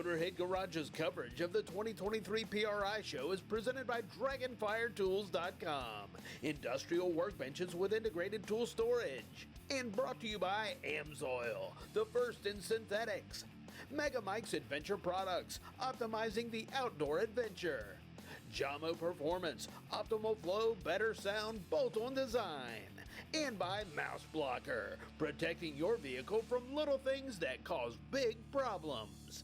Motorhead Garage's coverage of the 2023 PRI show is presented by DragonFireTools.com, industrial workbenches with integrated tool storage, and brought to you by AMSOIL, the first in synthetics, Mega Mike's Adventure Products, optimizing the outdoor adventure, Jamo Performance, optimal flow, better sound, bolt-on design, and by Mouse Blocker, protecting your vehicle from little things that cause big problems.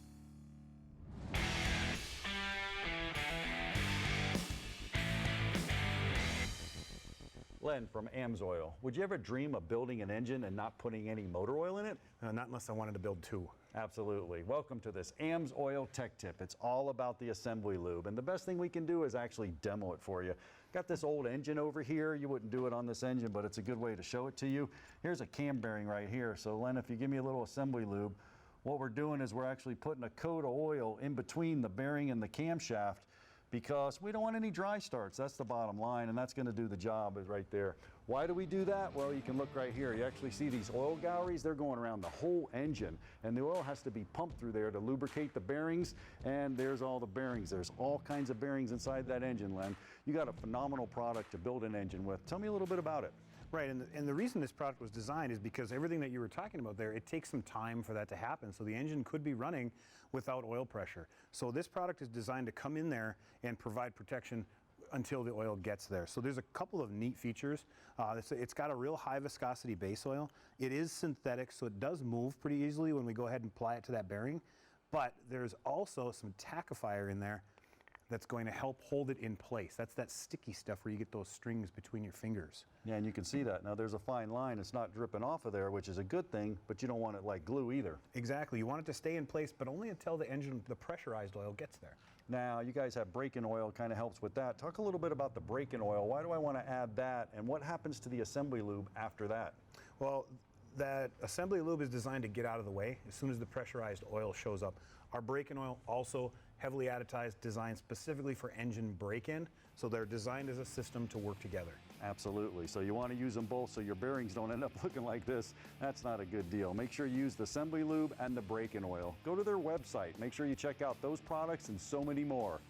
Len from AMSOIL, would you ever dream of building an engine and not putting any motor oil in it? Not unless I wanted to build two. Absolutely. Welcome to this AMSOIL Tech Tip. It's all about the assembly lube, and the best thing we can do is actually demo it for you. Got this old engine over here. You wouldn't do it on this engine, but it's a good way to show it to you. Here's a cam bearing right here. So Len, if you give me a little assembly lube, what we're doing is we're actually putting a coat of oil in between the bearing and the camshaft, because we don't want any dry starts. That's the bottom line, and that's going to do the job is right there. Why do we do that? Well, you can look right here. You actually see these oil galleries. They're going around the whole engine, and the oil has to be pumped through there to lubricate the bearings, and there's all the bearings. There's all kinds of bearings inside that engine, Len. You got a phenomenal product to build an engine with. Tell me a little bit about it. Right, and the reason this product was designed is because everything that you were talking about there, it takes some time for that to happen. So the engine could be running without oil pressure. So this product is designed to come in there and provide protection until the oil gets there. So there's a couple of neat features. It's got a real high viscosity base oil. It is synthetic, so it does move pretty easily when we go ahead and apply it to that bearing. But there's also some tackifier in there that's going to help hold it in place. That's that sticky stuff where you get those strings between your fingers. Yeah, and you can see that. Now there's a fine line. It's not dripping off of there, which is a good thing, but you don't want it like glue either. Exactly. You want it to stay in place, but only until the engine, the pressurized oil gets there. Now, you guys have braking oil, kind of helps with that. Talk a little bit about the braking oil. Why do I want to add that, and what happens to the assembly lube after that? Well, that assembly lube is designed to get out of the way as soon as the pressurized oil shows up. Our braking oil also heavily additized, designed specifically for engine break-in, so they're designed as a system to work together. Absolutely. So you want to use them both so your bearings don't end up looking like this. That's not a good deal. Make sure you use the assembly lube and the braking oil. Go to their website. Make sure you check out those products and so many more.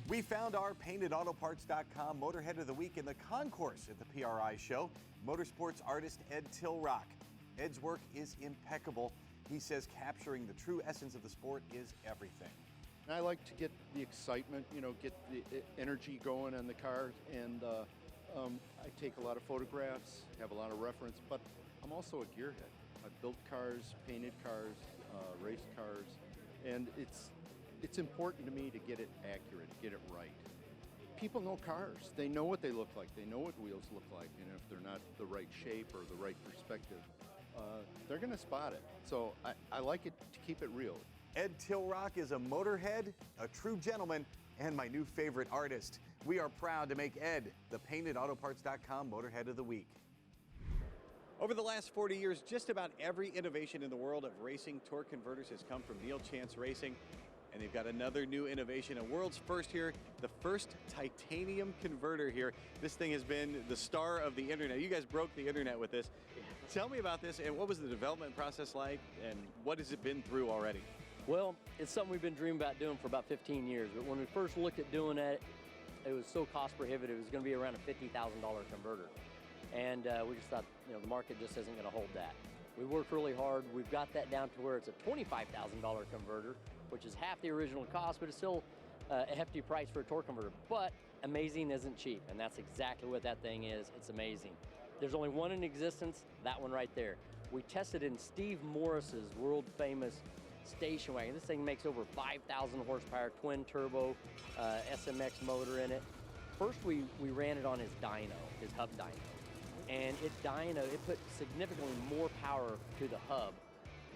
We found our PaintedAutoParts.com Motorhead of the Week in the concourse at the PRI show, motorsports artist Ed Tilrock. Ed's work is impeccable. He says capturing the true essence of the sport is everything. I like to get the excitement, get the energy going on the car, and I take a lot of photographs, have a lot of reference, but I'm also a gearhead. I've built cars, painted cars, raced cars, and it's important to me to get it accurate, get it right. People know cars. They know what they look like. They know what wheels look like, and if they're not the right shape or the right perspective, they're going to spot it. So I like it to keep it real. Ed Tilrock is a motorhead, a true gentleman, and my new favorite artist. We are proud to make Ed the PaintedAutoParts.com Motorhead of the Week. Over the last 40 years, just about every innovation in the world of racing torque converters has come from Neil Chance Racing. And they've got another new innovation, a world's first here, the first titanium converter here. This thing has been the star of the internet. You guys broke the internet with this. Tell me about this, and what was the development process like, and what has it been through already? Well, it's something we've been dreaming about doing for about 15 years, but when we first looked at doing it, it was so cost prohibitive. It was going to be around a $50,000 converter. And we just thought, the market just isn't going to hold that. We worked really hard. We've got that down to where it's a $25,000 converter, which is half the original cost, but it's still a hefty price for a torque converter. But amazing isn't cheap, and that's exactly what that thing is. It's amazing. There's only one in existence, that one right there. We tested in Steve Morris's world-famous station wagon. This thing makes over 5,000 horsepower, twin turbo, SMX motor in it. First, we ran it on his dyno, his hub dyno. And it put significantly more power to the hub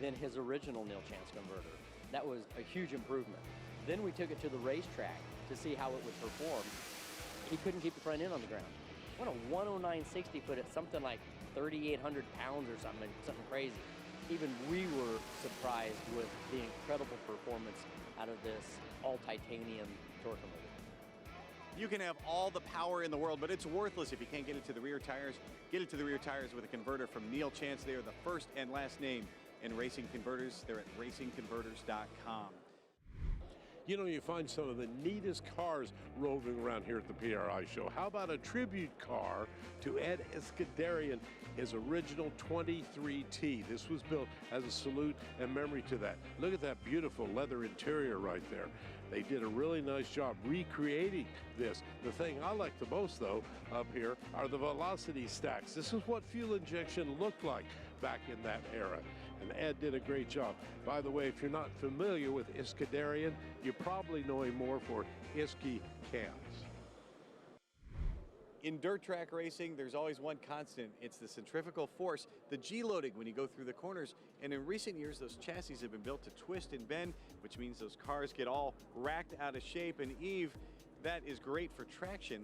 than his original Neil Chance converter. That was a huge improvement. Then we took it to the racetrack to see how it would perform. He couldn't keep the front end on the ground. Went a 109/60 foot at something like 3,800 pounds or something crazy. Even we were surprised with the incredible performance out of this all titanium torque converter. You can have all the power in the world, but it's worthless if you can't get it to the rear tires. Get it to the rear tires with a converter from Neil Chance. They are the first and last name in racing converters. They're at racingconverters.com. You know, you find some of the neatest cars roving around here at the PRI show. How about a tribute car to Ed Iskandarian, his original 23T. This was built as a salute and memory to that. Look at that beautiful leather interior right there. They did a really nice job recreating this. The thing I like the most, though, up here are the velocity stacks. This is what fuel injection looked like back in that era. And Ed did a great job. By the way, if you're not familiar with Iskandarian, you probably know him more for Iski cams. In dirt track racing, there's always one constant. It's the centrifugal force, the G-loading when you go through the corners. And in recent years, those chassis have been built to twist and bend, which means those cars get all racked out of shape. And Eve, that is great for traction,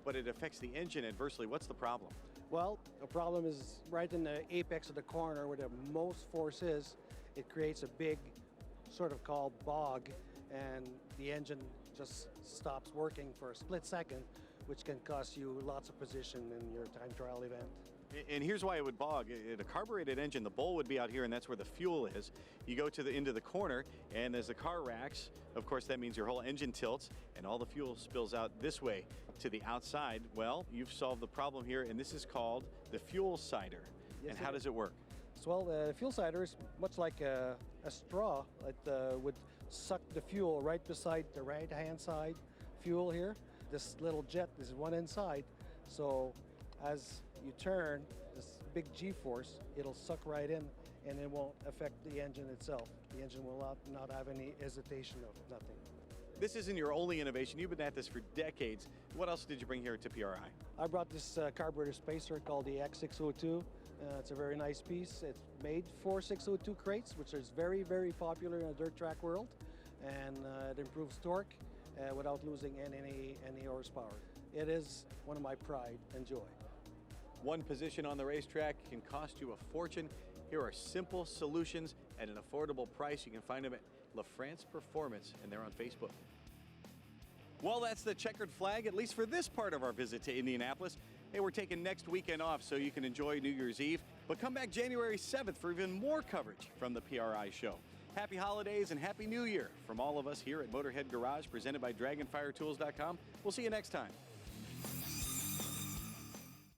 but it affects the engine adversely. What's the problem? Well, the problem is right in the apex of the corner where the most force is. It creates a big sort of called bog, and the engine just stops working for a split second, which can cost you lots of position in your time trial event. And here's why it would bog. In a carbureted engine, the bowl would be out here, and that's where the fuel is. You go to into the corner, and as the car racks, of course, that means your whole engine tilts, and all the fuel spills out this way to the outside. Well, you've solved the problem here, and this is called the fuel sider. Yes, and how does it work? Well, the fuel sider is much like a straw that would suck the fuel right beside the right-hand side fuel here. This little jet is one inside, so as you turn this big G-force, it'll suck right in, and it won't affect the engine itself. The engine will not have any hesitation of nothing. This isn't your only innovation. You've been at this for decades. What else did you bring here to PRI? I brought this carburetor spacer called the X602. It's a very nice piece. It's made for 602 crates, which is very, very popular in the dirt track world, and it improves torque without losing any horsepower. It is one of my pride and joy. One position on the racetrack can cost you a fortune. Here are simple solutions at an affordable price. You can find them at La France Performance, and they're on Facebook. Well, that's the checkered flag, at least for this part of our visit to Indianapolis. Hey, we're taking next weekend off so you can enjoy New Year's Eve, but come back January 7th for even more coverage from the PRI show. Happy holidays and Happy New Year from all of us here at Motorhead Garage, presented by DragonFireTools.com. We'll see you next time.